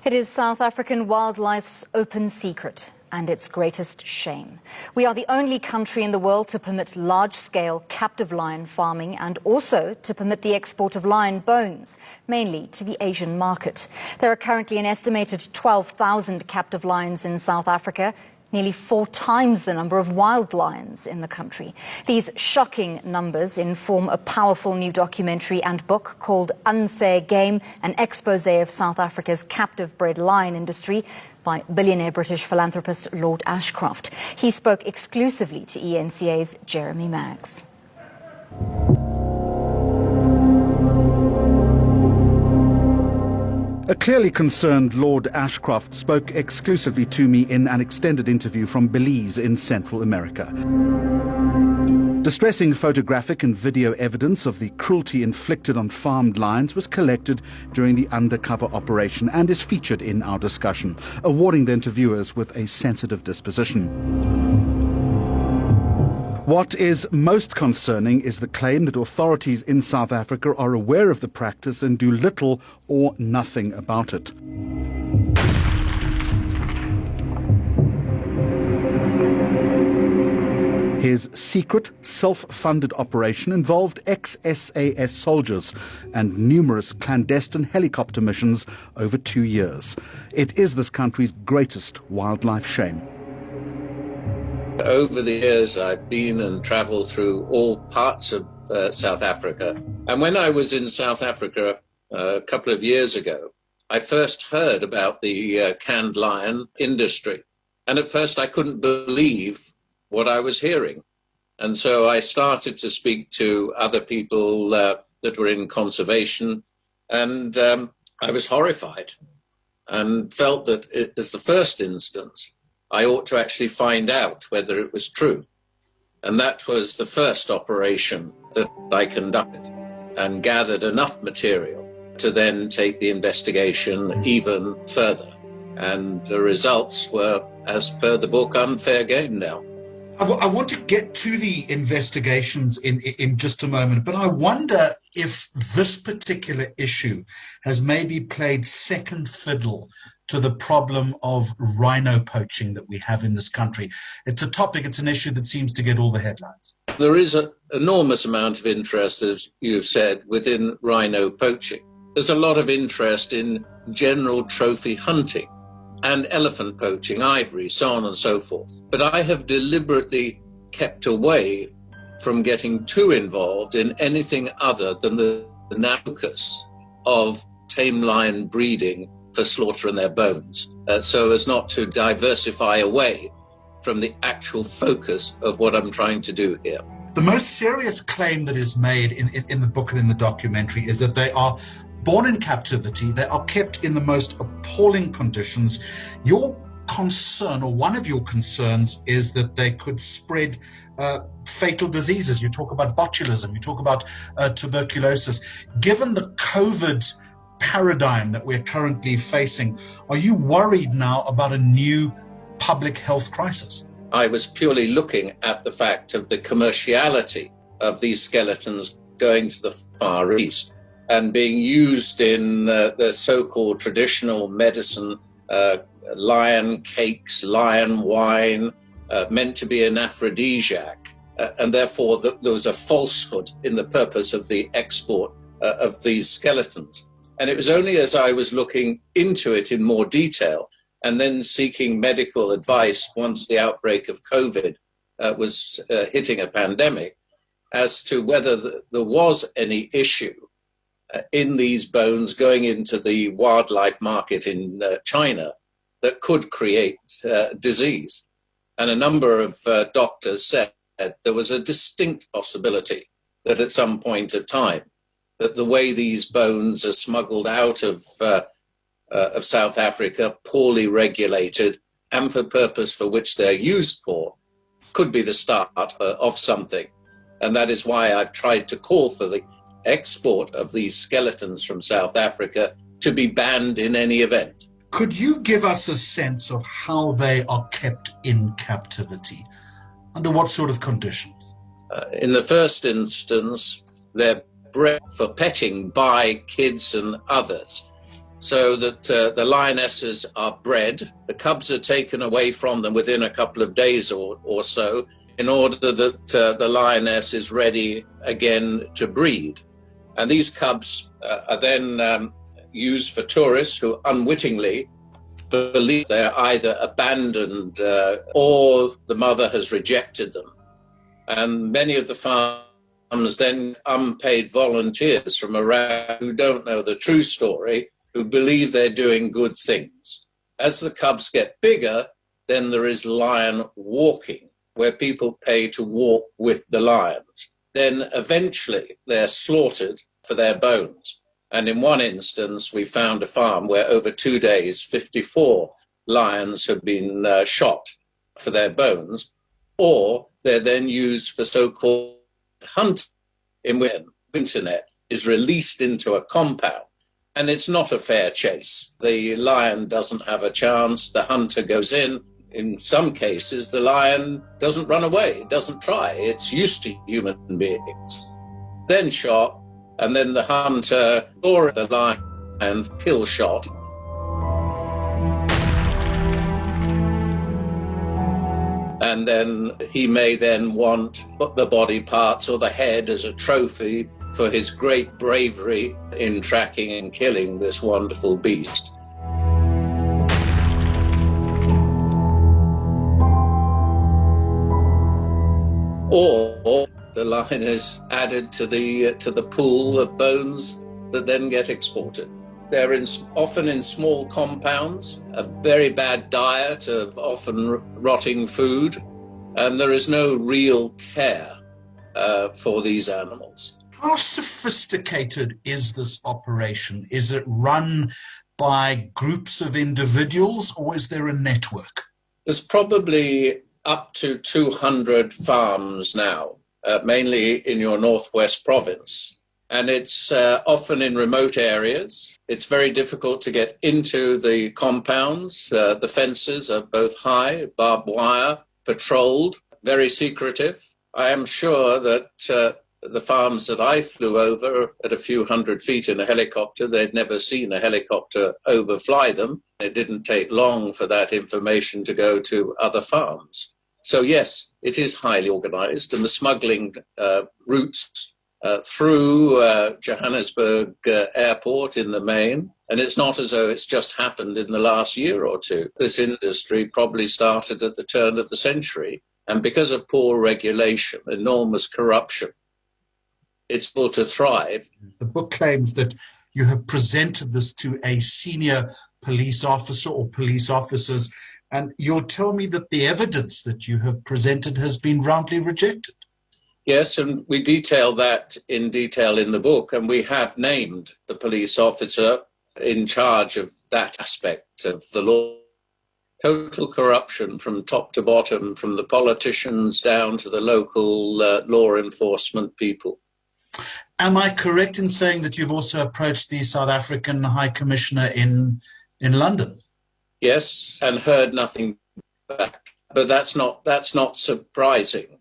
It is South African wildlife's open secret and its greatest shame. We are the only country in the world to permit large-scale captive lion farming and also to permit the export of lion bones, mainly to the Asian market. There are currently an estimated 12,000 captive lions in South Africa, nearly 4 times the number of wild lions in the country. These shocking numbers inform a powerful new documentary and book called Unfair Game, an expose of South Africa's captive-bred lion industry by billionaire British philanthropist Lord Ashcroft. He spoke exclusively to eNCA's Jeremy Maggs. A clearly concerned Lord Ashcroft spoke exclusively to me in an extended interview from Belize in Central America. Distressing photographic and video evidence of the cruelty inflicted on farmed lions was collected during the undercover operation and is featured in our discussion, awarding the interviewers with a sensitive disposition. What is most concerning is the claim that authorities in South Africa are aware of the practice and do little or nothing about it. His secret, self-funded operation involved ex-SAS soldiers and numerous clandestine helicopter missions over 2 years. It is this country's greatest wildlife shame. Over the years, I've been and travelled through all parts of South Africa. And when I was in South Africa a couple of years ago, I first heard about the canned lion industry. And at first, I couldn't believe what I was hearing. And so I started to speak to other people that were in conservation. And I was horrified and felt that as the first instance, I ought to actually find out whether it was true. And that was the first operation that I conducted and gathered enough material to then take the investigation even further. And the results were, as per the book, Unfair Game now. I want to get to the investigations in just a moment, but I wonder if this particular issue has maybe played second fiddle to the problem of rhino poaching that we have in this country. It's a topic, it's an issue that seems to get all the headlines. There is an enormous amount of interest, as you've said, within rhino poaching. There's a lot of interest in general trophy hunting and elephant poaching, ivory, so on and so forth. But I have deliberately kept away from getting too involved in anything other than the focus of tame lion breeding for slaughter and their bones, so as not to diversify away from the actual focus of what I'm trying to do here. The most serious claim that is made in the book and in the documentary is that they are born in captivity, they are kept in the most appalling conditions. Your concern, or one of your concerns, is that they could spread fatal diseases. You talk about botulism, you talk about tuberculosis. Given the COVID paradigm that we're currently facing, are you worried now about a new public health crisis? I was purely looking at the fact of the commerciality of these skeletons going to the Far East and being used in the so-called traditional medicine, lion cakes, lion wine, meant to be an aphrodisiac. And therefore, there was a falsehood in the purpose of the export of these skeletons. And it was only as I was looking into it in more detail and then seeking medical advice once the outbreak of COVID was hitting a pandemic as to whether there was any issue in these bones going into the wildlife market in China that could create disease. And a number of doctors said there was a distinct possibility that at some point of time, that the way these bones are smuggled out of South Africa, poorly regulated, and for purpose for which they're used for, could be the start of something. And that is why I've tried to call for the export of these skeletons from South Africa to be banned in any event. Could you give us a sense of how they are kept in captivity? Under what sort of conditions? In the first instance, they're bred for petting by kids and others. so that the lionesses are bred. The cubs are taken away from them within a couple of days or so, in order that the lioness is ready again to breed. And these cubs are then used for tourists who unwittingly believe they're either abandoned or the mother has rejected them. And many of the farms then unpaid volunteers from around who don't know the true story, who believe they're doing good things. As the cubs get bigger, then there is lion walking, where people pay to walk with the lions. Then eventually they're slaughtered for their bones. And in one instance, we found a farm where over 2 days, 54 lions have been shot for their bones, or they're then used for so-called hunt in when internet is released into a compound. And it's not a fair chase. The lion doesn't have a chance. The hunter goes in. In some cases, the lion doesn't run away. It doesn't try. It's used to human beings. Then shot, and then the hunter or the lion kill shot. And then he may then want the body parts or the head as a trophy for his great bravery in tracking and killing this wonderful beast. Or the lion is added to the pool of bones that then get exported. They're often in small compounds, a very bad diet of often rotting food, and there is no real care for these animals. How sophisticated is this operation? Is it run by groups of individuals, or is there a network? There's probably up to 200 farms now, mainly in your northwest province. And it's often in remote areas. It's very difficult to get into the compounds. The fences are both high, barbed wire, patrolled, very secretive. I am sure that the farms that I flew over at a few hundred feet in a helicopter, they'd never seen a helicopter overfly them. It didn't take long for that information to go to other farms. So yes, it is highly organized, and the smuggling routes through Johannesburg airport in the main, and it's not as though it's just happened in the last year or two. This industry probably started at the turn of the century, and because of poor regulation, enormous corruption, it's able to thrive. The book claims that you have presented this to a senior police officer or police officers, and you'll tell me that the evidence that you have presented has been roundly rejected. Yes, and we detail that in detail in the book, and we have named the police officer in charge of that aspect of the law. Total corruption from top to bottom, from the politicians down to the local law enforcement people. Am I correct in saying that you've also approached the South African High Commissioner in London? Yes, and heard nothing back. But that's not surprising.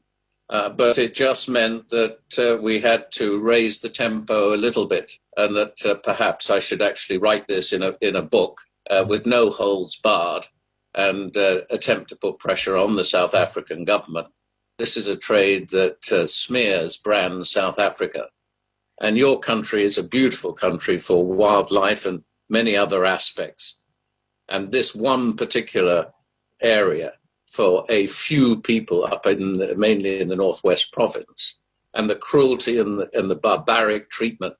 But it just meant that we had to raise the tempo a little bit, and that perhaps I should actually write this in a book with no holds barred, and attempt to put pressure on the South African government. This is a trade that smears brand South Africa. And your country is a beautiful country for wildlife and many other aspects. And this one particular area for a few people up mainly in the Northwest Province, and the cruelty and the barbaric treatment,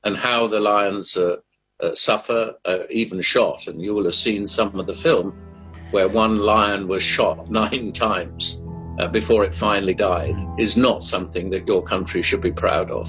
and how the lions suffer, even shot. And you will have seen some of the film where one lion was shot 9 times before it finally died, is not something that your country should be proud of.